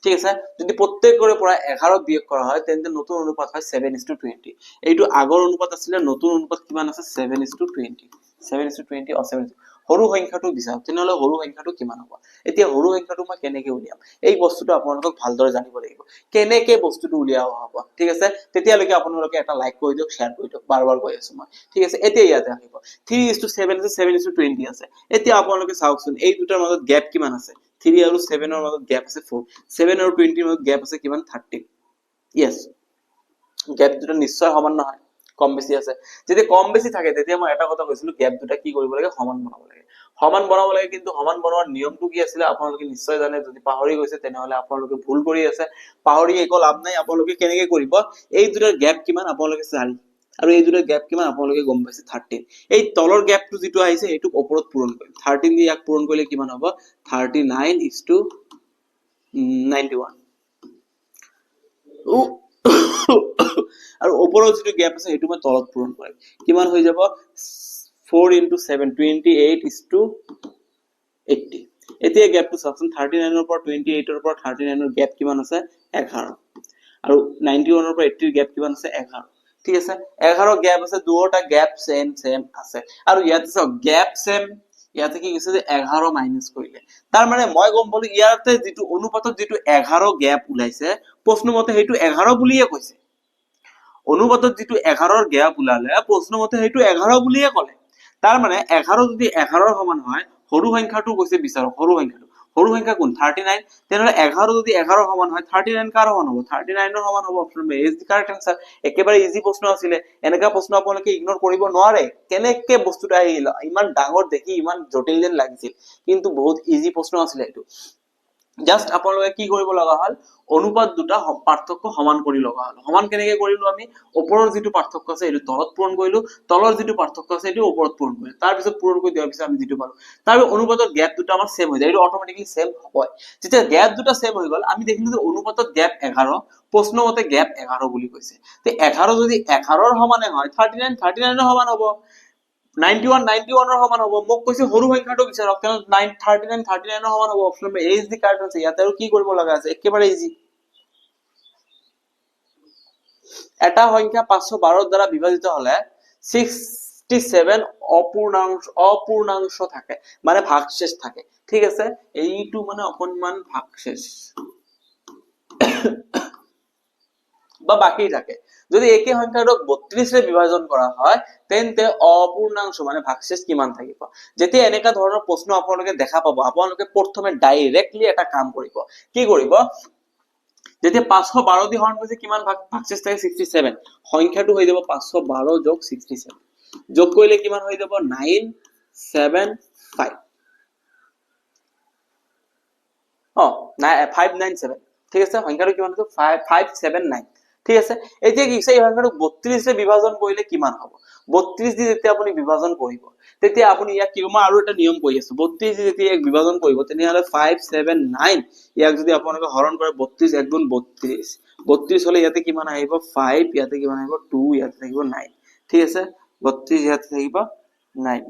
ঠিক আছে যদি প্ৰত্যেকৰে পৰা 11 বিয়োগ কৰা হয় তেন্তে নতুন অনুপাত হয় 7:20 এইটো আগৰ অনুপাত আছিল নতুন অনুপাত কিমান আছে 7:20 7:20 অ 7 সৰু সংখ্যাটো বিচাৰ তেনেহলে সৰু সংখ্যাটো কিমান হ'ব এতিয়া সৰু সংখ্যাটো মই কেনেকৈ উলিয়াম এই বস্তুটো আপোনালোকক ভালদৰে জানিব লাগিব কেনেকৈ বস্তুটো উলিয়াব হ'ব ঠিক আছে তেতিয়ালৈকে আপোনালোকে এটা লাইক কৰি দিয়ক শেয়াৰ কৰি দিয়ক বাৰবাৰ কৈ আছো মই ঠিক আছে এতিয়া ইয়াতে আহিব 3:7 আছে 7:20 আছে এতিয়া আপোনালোকে চাওকচোন এই দুটাৰ মাজত গ্যাপ কিমান আছে 3 আৰু 7 ৰ মাজত গ্যাপ আছে 4 7 আৰু 20 ৰ মাজত গ্যাপ আছে কিমান 30 yes গ্যাপ দুটো নিশ্চয় সমান নহয় কম বেছি আছে যদি কম বেছি থাকে তেতিয়া মই এটা কথা কৈছিলো গ্যাপ দুটা কি কৰিব লাগে সমান বনাব লাগে কিন্তু সমান বনোৱাৰ নিয়মটো কি আছিল আপোনালোকে নিশ্চয় জানে যদি পাহৰি গৈছে তেনেহলে আপোনালোকে ভুল কৰি আছে পাহৰি একো লাভ নাই আপোনালোকে কেনেকৈ কৰিব এই দুটাৰ গ্যাপ কিমান আপোনালোকে চাই আৰু এই দুটাৰ গ্যাপ কিমান আপোনালোকে গম পাইছে 13 এই তলৰ গ্যাপটো যেটো আহিছে এটোক ওপৰত পূৰণ কৰিম 13 দি ইয়াক পূৰণ কৰিলে কিমান হ'ব 39:91 আৰু ওপৰৰ যেটো গ্যাপ আছে এটো মই তলত পূৰণ কৰিম কিমান হৈ যাব 4 * 7 28:80 এতিয়া গ্যাপটো চাওকচোন 39 ৰ পৰা 28 ৰ পৰা 39 ৰ গ্যাপ কিমান আছে 11 আৰু 91 ৰ পৰা 80 ৰ গ্যাপ কিমান আছে 11 ঠিক আছে 11 গ্যাপ আছে দুটা গ্যাপ সেম আছে আৰু ইয়াতে চাওক গ্যাপ সেম ইয়াতে কি কৈছে যে 11 মাইনাস কৰিলে তাৰ মানে মই গম পালো ইয়াতে যেটো অনুপাতত যেটো 11 গ্যাপ ওলাইছে প্ৰশ্নমতে হেতু 11 বুলিয়ে কৈছে অনুপাতত যেটো 11 ৰ গ্যাপ ওলালে প্ৰশ্নমতে হেতু 11 বুলিয়ে ক'লে তাৰ মানে 11 যদি 11 ৰ সমান হয় সৰু সংখ্যাটো কৈছে বিচাৰক সৰু সংখ্যা কোন 39 তেনেহলে 11 যদি 11 ৰ সমান হয় 39 কাৰ সমান হ'ব 39 ৰ সমান হ'ব option B is the correct answer একেবাৰে ইজি প্ৰশ্ন আছিল এনেকা প্ৰশ্ন আপোনালোকে ইগনোৰ কৰিব নোৱাৰে কেনেকৈ বস্তুটা আহিল ইমান ডাঙৰ দেখি ইমান জটিল যেন লাগিছিল কিন্তু বহুত ইজি প্ৰশ্ন আছিল এটো জাস্ট আপোনালোকে কি কৰিব লগা হল অনুপাত দুটা পাৰ্থক্য সমান কৰি লগা হল সমান কেনেকৈ কৰিলো আমি ওপৰৰ যিটো পাৰ্থক্য আছে এইটো তলত পূৰণ কৰিলো তলৰ যিটো পাৰ্থক্য আছে এইটো ওপৰত পূৰণ কৰিলো তাৰ পিছত পূৰণ কৰি দিয়াৰ পিছত আমি যিটো পালো তাৰ অনুপাতৰ গ্যাপ দুটা আমাৰ সেম হৈ যায় এইটো অটোমেটিক্যালি সেম হয় যেতিয়া গ্যাপ দুটা সেম হৈ গল আমি দেখিলো যে অনুপাতৰ গ্যাপ 11 প্ৰশ্নমতে গ্যাপ 11 বুলি কৈছে তে 11 যদি 11 ৰ সমানে হয় 39 39 ৰ সমান হ'ব 91 91 ৰ সমান হ'ব মোক কৈছে সৰু সংখ্যাটো বিচাৰক তেনে 39 39 ৰ সমান হ'ব option number A is the correct answer ইয়াতে আৰু কি কৰিব লগা আছে একেবাৰে ইজি এটা সংখ্যা 512 দ্বাৰা বিভাজিত হলে 67 অপূৰ্ণাংশ থাকে মানে ভাগশেষ থাকে ঠিক আছে এইটো মানে অকনমান ভাগশেষ বা বাকি থাকে যদি একে সংখ্যাটোক 32 ৰে বিভাজন কৰা হয় তেন্তে অপূৰ্ণাংশ মানে ভাগশেষ কিমান থাকিব যেতিয়া এনেকা ধৰণৰ প্ৰশ্ন আপোনালোকে দেখা পাব আপোনালোকে প্ৰথমে ডাইৰেক্টলি এটা কাম কৰিব কি কৰিব যেতিয়া 512 দি হৰণ কৰিছে কিমান ভাগশেষ থাকে 67 সংখ্যাটো হৈ যাব 512 যোগ 67 যোগ কৰিলে কিমান হৈ যাব 975 597 ঠিক আছে সংখ্যাটো কিমান হ'ব 579 ঠিক আছে এতিয়া কি এই সংখ্যাটো 32 ৰে বিভাজন কৰিলে কিমান হ'ব 32 দি যেতিয়া আপুনি বিভাজন কৰিব তেতিয়া আপুনি ইয়াক কি মই আৰু এটা নিয়ম কৈ আছো 32 দি যেতিয়া এক বিভাজন কৰিব তেনেহলে 579 ইয়াক যদি আপোনালোকে হৰণ কৰে 32 1 গুণ 32 32 হলে ইয়াতে কিমান আহিব 5 ইয়াতে কিমান আহিব 2 ইয়াতে থাকিব 9 ঠিক আছে 32 ইয়াতে থাকিব 9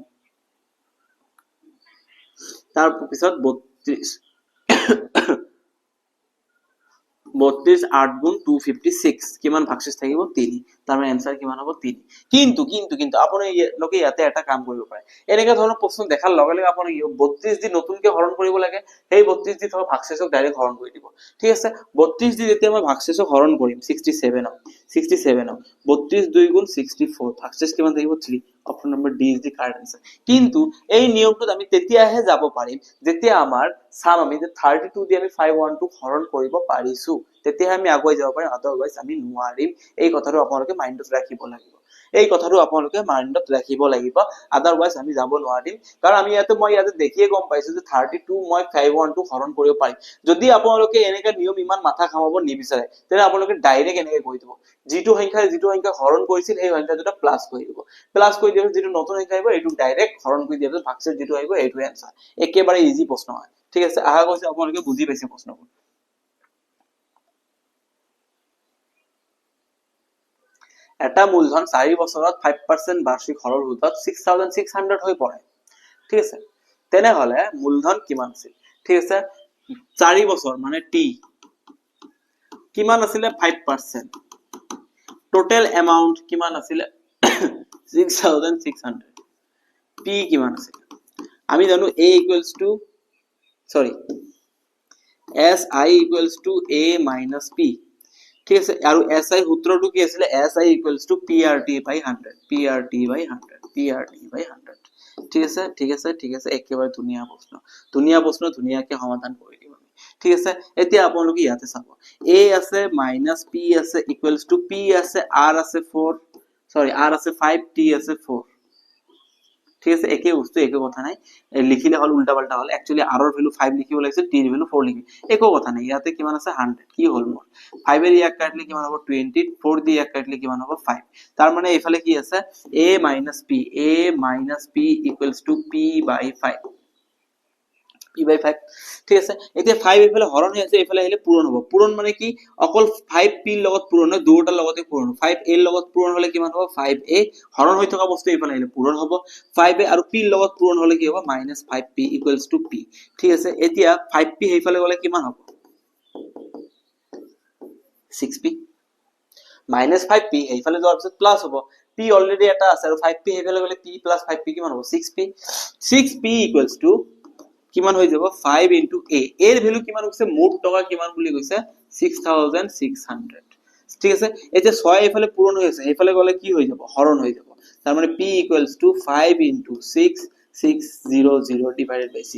তাৰ পিছত 32 32 8 গুণ 256 কিমান ভাগশেষ থাকিব 3 তাৰ মানে आंसर কিমান হ'ব 3 কিন্তু আপোনালোকে ইয়াতে এটা কাম কৰিব পাৰে এনেকা ধৰণৰ প্ৰশ্ন দেখাৰ লগে লগে আপুনি 32 দি নতুনকৈ হৰণ কৰিব লাগে সেই 32 দি থকা ভাগশেষক ডাইৰেক্ট হৰণ কৰি দিব ঠিক আছে 32 দি যেতিয়া মই ভাগশেষক হৰণ কৰিম 67 32 2 গুণ 64 ভাগশেষ কিমান থাকিব 3 option number D is the correct answer কিন্তু এই নিয়মটোত আমি তেতিয়াহে যাব পাৰিম যেতিয়া আমাৰ সাম আমি 32 দি আমি 512 হৰণ কৰিব পাৰিছো তেতিয়া আমি আগুৱাই যাব পাৰিম আদাৰৱাইজ আমি নোৱাৰিম এই কথাটো আপোনালোকে মাইন্ডত ৰাখিব লাগিব এই কথাটো আপোনালোকে মাইন্ডত ৰাখিব লাগিব আদাৰৱাইজ আমি যাব নোৱাৰিম কাৰণ মই ইয়াতে দেখিয়ে গম পাইছো যে 32 মই 512 হৰণ কৰিব পাৰিম যদি আপোনালোকে এনেকা নিয়ম ইমান মাথা খামাব নিবিচাৰে তেনে আপোনালোকে ডাইৰেক্ট এনেকৈ কৈ দিব যিটো সংখ্যা হৰণ কৰিছিল সেই সংখ্যা দুটা প্লাস কৰি দিব প্লাস কৰি দিলে যিটো নতুন সংখ্যা আহিব এইটো ডাইৰেক্ট হৰণ কৰি দিলে ভাগশেষ যিটো আহিব এইটোৱে आंसर একেবাৰে ইজি প্ৰশ্ন হয় ঠিক আছে আশা কৰিছো আপোনালোকে বুজি পাইছে প্ৰশ্নবোৰ এটা মূলধন 4 বছৰত 5% বাৰ্ষিক সৰল সুদত 6600 হৈ পৰে ঠিক আছে তেনেহলে মূলধন কিমান আছিল ঠিক আছে 4 বছৰ মানে টি কিমান আছিল 5% টোটাল এমাউন্ট কিমান আছিল 6600 p কিমান আছিল আমি জানো a equals to si equals to a minus p ঠিক আছে আৰু si সূত্ৰটো কি আছিল si equals to prt by 100 ঠিক আছে একেবাৰে ধুনীয়া প্ৰশ্ন ধুনীয়াকে সমাধান কৰি দিব ঠিক আছে এতিয়া আপোনালোকে ইয়াতে চাব a আছে minus p আছে equals to p আছে r আছে 5 t আছে 4 ঠিক আছে একে বস্তু একে কথা নাই লিখিলে হল উল্টা পাল্টা হল একচুয়ালি r এর ভ্যালু 5 লিখিব লাগিছে t এর ভ্যালু 4 লিখি একো কথা নাই ইয়াতে কিমান আছে 100 কি হল মোৰ 5 এর ইয়াক কাটলে কিমান হ'ব 20 4 দি ইয়াক কাটলে কিমান হ'ব 5 তাৰ মানে এইফালে কি আছে a minus p equals to p by 5 p by 5 ঠিক আছে এতিয়া 5 এফালে হৰণ হৈ আছে এফালে আহিলে পূৰণ হ'ব পূৰণ মানে কি অকল 5p ৰ লগত পূৰণ হয় দুটা লগতে পূৰণ 5a ৰ লগত পূৰণ হলে কিমান হ'ব 5a হৰণ হৈ থকা বস্তু এফালে আহিলে পূৰণ হ'ব 5a আৰু p ৰ লগত পূৰণ হলে কি হ'ব -5p = p ঠিক আছে এতিয়া 5p এইফালে গলে কিমান হ'ব 6p -5p এইফালে যোৱাৰ পিছত প্লাস হ'ব p অলৰেডি এটা আছে আৰু 5p এইফালে গলে p + 5p কিমান হ'ব 6p = কিমান হৈ যাব 5 into a এর ভ্যালু কিমান হৈছে মোট টকা কিমান বুলি কৈছে 6600 ঠিক আছে এতিয়া 6 এফালে পূৰণ হৈ আছে এফালে গলে কি হৈ যাব হৰণ হৈ যাব তাৰ মানে p = 5 into 6 600 divided by 6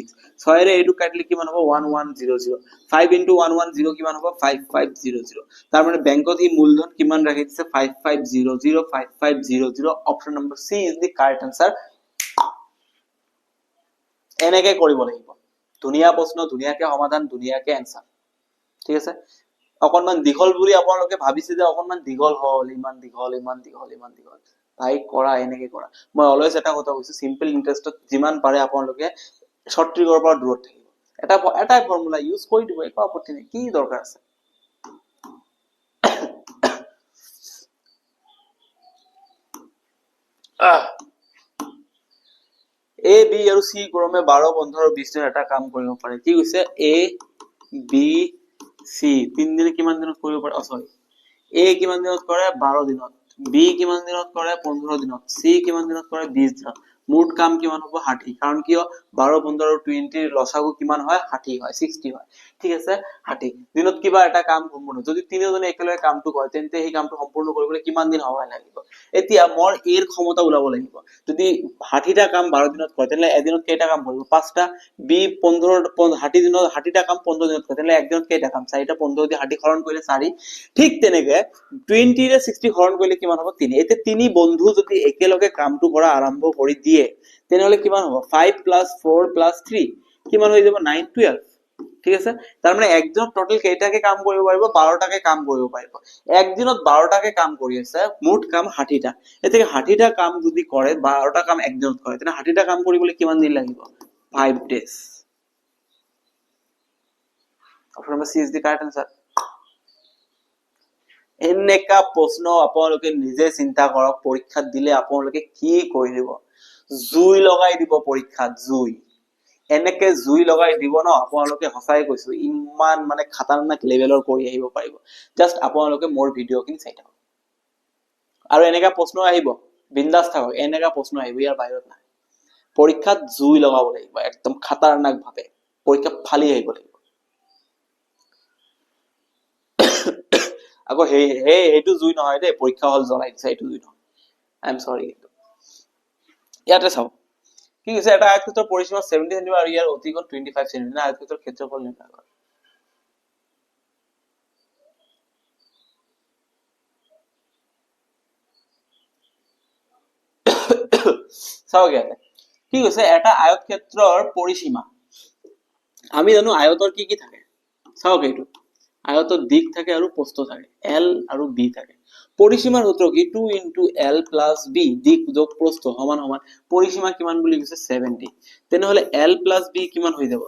6 এর এটু কাটলে কিমান হ'ব 1100 5 into 110 কিমান হ'ব 5500 তাৰ মানে বেংকত ই মূলধন কিমান ৰাখি দিছে 5500 option number C is the correct answer এনেকৈ কৰিব লাগিব ধুনীয়া প্ৰশ্ন, ধুনীয়াকে সমাধান, ধুনীয়াকে এনসাৰ। ঠিক আছে, অকনমান দীঘল বুলি আপোনালোকে ভাবিছে যে অকনমান দীঘল হল, ইমান দীঘল ইমান দীঘল ইমান দীঘল, ভাই কৰা এনেকে কৰা। মই অলৱেজ এটা কথা কৈছো, চিম্পল ইন্টাৰেষ্টত যিমান পাৰে আপোনালোকে শৰ্ট ট্ৰিকৰ পৰা দূৰত থাকিব। এটাই ফৰ্মুলা ইউজ কৰি দিব, একো আপত্তি নাই, কি দৰকাৰ আছে। এ বি আৰু চি ক্ৰমে 12 বন্ধ আৰু 20 দিনত এটা কাম কৰিব পাৰে। কি কৈছে, এ বি চি 3 দিনে কিমান দিনত কৰিব পাৰে, সৰি, এ কিমান দিনত কৰে 12 দিনত, বি কিমান দিনত কৰে 15 দিনত, চি কিমান দিনত কৰে 20 দিনত। মুঠ কাম কিমান হ'ব 60, কাৰণ কিয় 12 15 আৰু 20 লসাগু কিমান হয় 60 হয়, 60 হয়। ঠিক আছে, 60 দিনত কিবা এটা কাম সম্পূৰ্ণ, যদি তিনিজনে একেলগে কামটো কৰে তেন্তে সেই কামটো সম্পূৰ্ণ কৰিবলৈ কিমান দিন সময় লাগিব। এতিয়া মোৰ এৰ ক্ষমতা ওলাব লাগিব, যদি 60টা কাম 12 দিনত কৰে তেন্তে এদিনত কেইটা কাম কৰিব 5টা, বি 60 দিনত 60টা কাম 15 দিনত কৰে তেন্তে একদিনত কেইটা কাম 4টা, 15 দি 60 হৰণ কৰিলে 4। ঠিক তেনেকে 20 ৰে 60 হৰণ কৰিলে কিমান হ'ব 3। এতিয়া তিনি বন্ধু যদি একেলগে কামটো কৰা আৰম্ভ কৰি দিয়ে তেনেহলে কিমান হ'ব 5 + 4 + 3 কিমান হৈ যাব 9 12। ঠিক আছে, তাৰ মানে একদিনত টোটাল কেইটাকে কাম কৰিব পাৰিব 12টাকে কাম কৰিব পাৰিব। একদিনত 12টাকে কাম কৰি আছে, মুঠ কাম 60টা। এতিয়া 60টা কাম যদি কৰে 12টা কাম একদিনত কৰে তেনে 60টা কাম কৰিবলৈ কিমান দিন লাগিব 5 days। Option number C is the correct answer. এনেকা প্ৰশ্ন আপোনালোকে নিজে চিন্তা কৰক, পৰীক্ষাত দিলে আপোনালোকে কি কৰিব, জুই লগাই দিব পৰীক্ষাত, জুই এনেকে জুই লগাই দিব ন, আপোনালোকে সঁচাই কৈছো ইমান মানে খাতাৰনাক লেভেলৰ কৰি আহিব পাৰিব। জাস্ট আপোনালোকে মোৰ ভিডিঅ'খিনি চাই থাকক আৰু এনেকা প্ৰশ্ন আহিব, বিন্দাস থাকক, এনেকা প্ৰশ্ন আহিব, ইয়াৰ বাহিৰত নাই। পৰীক্ষাত জুই লগাব লাগিব, একদম খাতাৰনাক ভাৱে পৰীক্ষা ফালি আহিব লাগিব। আকৌ সেইটো জুই নহয় দেই, পৰীক্ষা হল জ্বলাই দিছে, এইটো জুই নহয়, আই এম সৰি। ইয়াতে চাওক কি কৈছে, এটা আয়তক্ষেত্ৰৰ পৰিসীমা 70 সেন্টিমিটাৰ আৰু ইয়াৰ অতিকোণ 25 সেন্টিমিটাৰ, আয়তক্ষেত্ৰৰ ক্ষেত্ৰফল নিৰ্ণয় কৰা। চাওক ইয়াতে কি কৈছে, এটা আয়তক্ষেত্ৰৰ পৰিসীমা, আমি জানো আয়তৰ কি কি থাকে, চাওক এইটো আয়তৰ দিক থাকে আৰু প্ৰস্থ থাকে, এল আৰু বি থাকে। পৰিসীমাৰ সূত্ৰ কি 2 * l + b, দিক যোগ প্ৰস্থ সমান সমান পৰিসীমা কিমান বুলি কৈছে 70। তেনেহলে l + b কিমান হৈ যাব,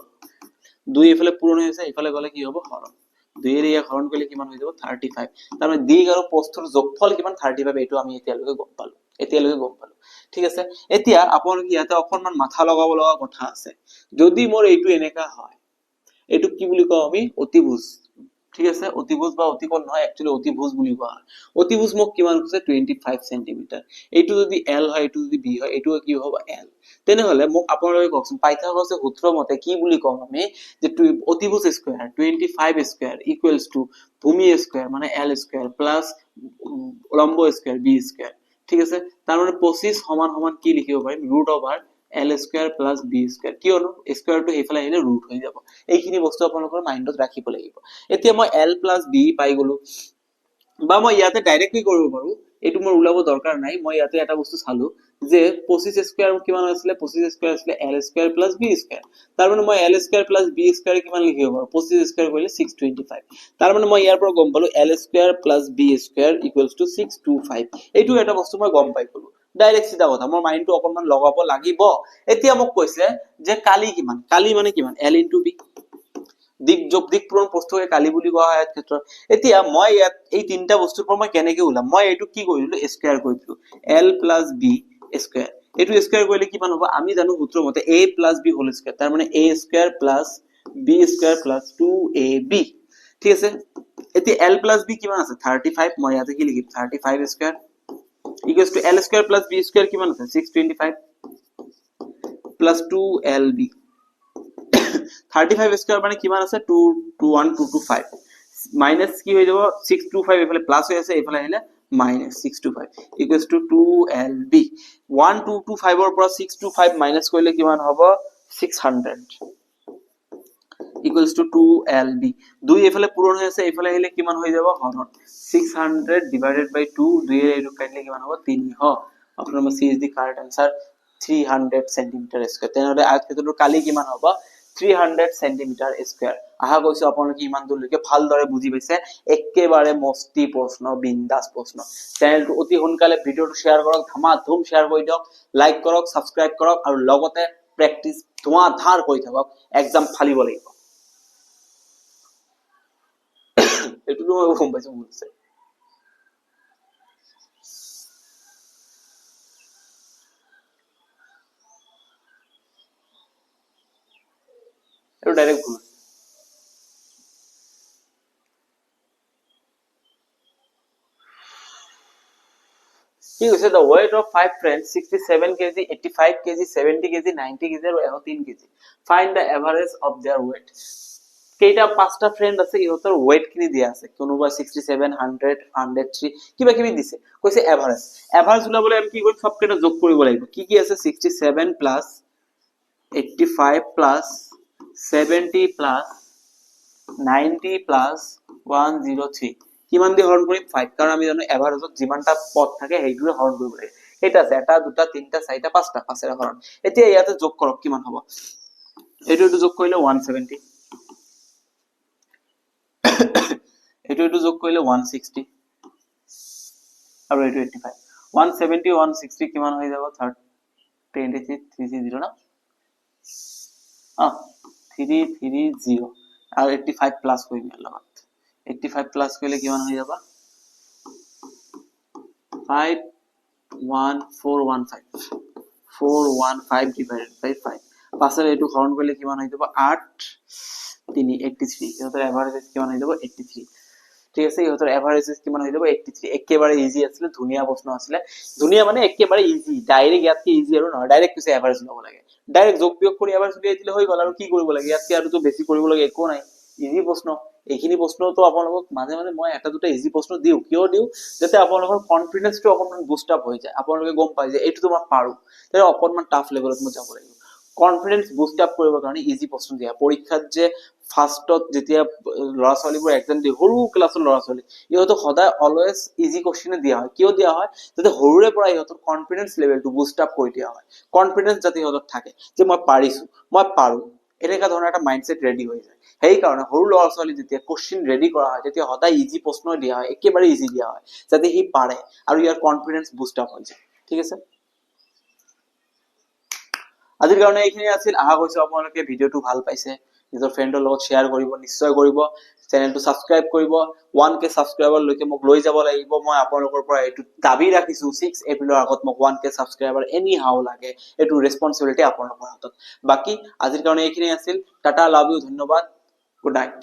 2 এফালে পূৰণ হৈ আছে, ইফালে গলে কি হ'ব হৰণ, 2 এৰ ইয়াক হৰণ কৰিলে কিমান হৈ যাব 35। তাৰ মানে দিক আৰু প্ৰস্থৰ যোগফল কিমান 35, এইটো আমি এতিয়ালৈকে গম পালো, ঠিক আছে। এতিয়া আপোনালোকে ইয়াতে অকনমান মাথা লগাব লগা কথা আছে, যদি মোৰ এইটো এনেকা হয়, এইটো কি বুলি কওঁ আমি অতিভুজ। ঠিক আছে, অতিভুজ বা অতিকোণ নহয়, একচুয়ালি অতিভুজ বুলি কোৱা হয়। অতিভুজ মোক কিমান কৈছে 25 সেন্টিমিটাৰ, এইটো যদি l হয়, এইটো যদি b হয়, এইটো কি হ'ব l। তেনেহলে মোক আপোনালোকে কওকচোন পাইথাগোৰাছৰ সূত্ৰ মতে কি বুলি কম আমি, যে অতিভুজ স্কয়াৰ 25 স্কয়াৰ ইকুৱেলস টু ভূমি স্কয়াৰ মানে l স্কয়াৰ প্লাস লম্ব স্কয়াৰ b স্কয়াৰ। ঠিক আছে, তাৰ মানে 25 সমান সমান কি লিখিব পাৰিম √l square plus b square, কিয়নো স্কয়াৰটো এইফালে আহিলে ৰুট হৈ যাব। এইখিনি বস্তু আপোনালোকৰ মাইন্ডত ৰাখিব লাগিব। এতিয়া মই l প্লাস b পাই গলো, বা মই ইয়াতে ডাইৰেক্টলি কৰিব পাৰো, এইটো মোৰ ওলাব দৰকাৰ নাই। মই ইয়াতে এটা বস্তু চালো যে 25 স্কয়াৰ কিমান আছিল, 25 স্কয়াৰ আছিল l square plus b square. তাৰ মানে মই l square plus b square কিমান লিখিব পাৰো, 25 স্কয়াৰ কৰিলে 625। তাৰ মানে মই ইয়াৰ পৰা গম পালো l square plus b square equals to 625। এইটো এটা বস্তু মই গম পাই গলো, ডাইৰেক্ট চিধা কথা, মোৰ মাইন্ডটো অকনমান লগাব লাগিব। এতিয়া মোক কৈছে যে কালি কিমান, কালি মানে কিমান l * b, দিক যোগ দিক পূৰণ প্ৰস্থকে কালি বুলি কোৱা হয় আয়তক্ষেত্ৰৰ। এতিয়া মই ইয়াত এই তিনটা বস্তুৰ পৰা মই কেনেকে ওলাম, মই এইটো কি কৰিলো স্কয়াৰ কৰি দিলো, l প্লাস b স্কয়াৰ, এইটো স্কয়াৰ কৰিলে কিমান হ'ব, আমি জানো সূত্ৰ মতে a plus b whole square, তাৰ মানে a square plus b square plus 2ab। ঠিক আছে, এতিয়া l প্লাস b কিমান আছে 35, মই ইয়াতে কি লিখিম 35 square equals to l square plus b square কিমান আছে 625 প্লাস 2lb। 35 স্কয়ার মানে কিমান আছে 21225 মাইনাস কি হৈ যাব 625, এফালে প্লাস হৈ আছে, এফালে আহিলে মাইনাস 625 ইকুৱেলস টু 2lb। 1225 ৰ পৰা 625 মাইনাস কৰিলে কিমান হ'ব 600 ইকুৱেলস টু 2lb। 2 এফালে পূৰণ হৈ আছে, এফালে আহিলে কিমান হৈ যাব হৰণ, 600 ডিভাইডেড বাই 2, 2 এৰ এইটো কাটিলে কিমান হ'ব 300। Option number C is the correct answer, 300 centimetre square. তেনেহলে আয়তক্ষেত্ৰটোৰ কালি কিমান হ'ব 300 সেন্টিমিটাৰ স্কয়াৰ। আশা কৰিছো আপোনালোকে ইমান দূৰলৈকে ভালদৰে বুজি পাইছে। একেবাৰে মস্তি প্ৰশ্ন, বিন্দাস প্ৰশ্ন। চেনেলটো অতি সোনকালে ভিডিঅ'টো শ্বেয়াৰ কৰক, ধমাধুম শ্বেয়াৰ কৰি দিয়ক, লাইক কৰক, সাবস্ক্ৰাইব কৰক আৰু লগতে প্ৰেক্টিস ধুমাধাৰ কৰি থাকক, এক্সাম ফালিব লাগিব। এটুকু মই গম পাইছো বুজিছে। এটো ডাইরেক্ট ভুল। কি কৈছে, the weight of 5 friends 67 kg, 85 kg, 70 kg, 90 kg আৰু 103 kg. Find the average of their weight. কেইটা পাঁচটা ফ্ৰেন্ড আছে, ইহঁতৰ weight খিনি দিয়া আছে, কোনোবা 67, 100, 103 কিবা কিবি দিছে, কৈছে এভারেজ। এভারেজ উলাবলৈ আমি কি কৰিম, সব কেইটা যোগ কৰিব লাগিব। কি কি আছে, 67 প্লাস 85 প্লাস 70 প্লাস 90 প্লাস 103 কিমান দি হৰণ কৰিম, 5, কাৰণ আমি জানো এভাৰেজত যিমানটা পদ থাকে সেইটোৰে হৰণ কৰিব লাগে। এটা আছে, এটা দুটা তিনটা চাৰিটা পাঁচটা, পাঁচেৰে হৰণ। এতিয়া ইয়াতে যোগ কৰক, কিমান হ'ব, এইটো যোগ কৰিলে 170, এইটো যোগ কৰিলে 160 আৰু এইটো 85, 170 160 কিমান হৈ যাব, 330 না, 330 আৰু 85 প্লাস কৰিম ইয়াৰ লগত, 85 প্লাস কৰিলে কিমান হৈ যাব, 415 divided by 5, পাঁচেৰে এইটো হৰণ কৰিলে কিমান হৈ যাব, 8 3 83, ইহঁতৰ এভাৰেজ কিমান হৈ যাব, 83। ঠিক আছে, ইহঁতৰ এভাৰেজ কিমান হৈ যাব, 83। একেবাৰে ইজি আছিল, ধুনীয়া প্ৰশ্ন আছিল, ধুনীয়া মানে একেবাৰে ইজি, ডাইৰেক্ট ইয়াতকে ইজি আৰু নহয়, ডাইৰেক্ট কৈছে এভাৰেজ ল'ব লাগে, ডাইৰেক্ট যোগ বিয়োগ কৰি এভাৰেজ উলিয়াই দিলে হৈ গ'ল, আৰু কি কৰিব লাগে, ইয়াতকে আৰু তো বেছি কৰিব লাগে একো নাই, ইজি প্ৰশ্ন। এইখিনি প্ৰশ্নটো আপোনালোকক মাজে মাজে মই এটা দুটা ইজি প্ৰশ্ন দিও, কিয় দিও, যাতে আপোনালোকৰ কনফিডেন্সটো অকণমান বুষ্ট আপ হৈ যায়, আপোনালোকে গম পায় যে এইটো মই পাৰো, তেতিয়া অকণমান টাফ লেভেলত মই যাব লাগিব। কনফিডেন্স বুষ্ট আপ কৰিবৰ কাৰণে ইজি প্ৰশ্ন দিয়া, পৰীক্ষাত যে ফাৰ্ষ্টত যেতিয়া ল'ৰা ছোৱালীবোৰ এক্সাম দিয়ে, সৰু ক্লাছৰ ল'ৰা ছোৱালী, ইহঁতক সদায় অলৱেজ ইজি কোৱেশ্চন দিয়া হয়, কিয় দিয়া হয়, যাতে সৰুৰে পৰা ইহঁতৰ কনফিডেন্স লেভেলটো বুষ্ট আপ কৰি দিয়া হয়, কনফিডেন্স যাতে ইহঁতৰ থাকে যে মই পাৰিছো, মই পাৰো, এনেকা ধৰণৰ এটা মাইন্ডসেট ৰেডি হৈ যায়। সেই কাৰণে সৰু ল'ৰা ছোৱালী যেতিয়া কোৱেশ্চন ৰেডি কৰা হয়, তেতিয়া সদায় ইজি প্ৰশ্ন দিয়া হয়, একেবাৰে ইজি দিয়া হয়, যাতে সি পাৰে আৰু ইয়াৰ কনফিডেন্স বুষ্ট আপ হৈ যায়। ঠিক আছে, আজিৰ কাৰণে এইখিনি আছিল। আশা কৰিছো আপোনালোকে ভিডিঅ'টো ভাল পাইছে, নিজৰ ফ্ৰেণ্ডৰ লগত শ্বেয়াৰ কৰিব, নিশ্চয় কৰিব, চেনেলটো সাবস্ক্ৰাইব কৰিব। 1K সাবস্ক্ৰাইবাৰ লৈকে মোক লৈ যাব লাগিব, মই আপোনালোকৰ পৰা এইটো দাবী ৰাখিছো, 6 এপ্ৰিলৰ আগত মোক 1K সাবস্ক্ৰাইবাৰ এনি হাও লাগে, এইটো ৰেসপন্সিবিলিটি আপোনালোকৰ হাতত। বাকি আজিৰ কাৰণে এইখিনি আছিল, টাটা, লাভ ইউ, ধন্যবাদ, গুড নাইট।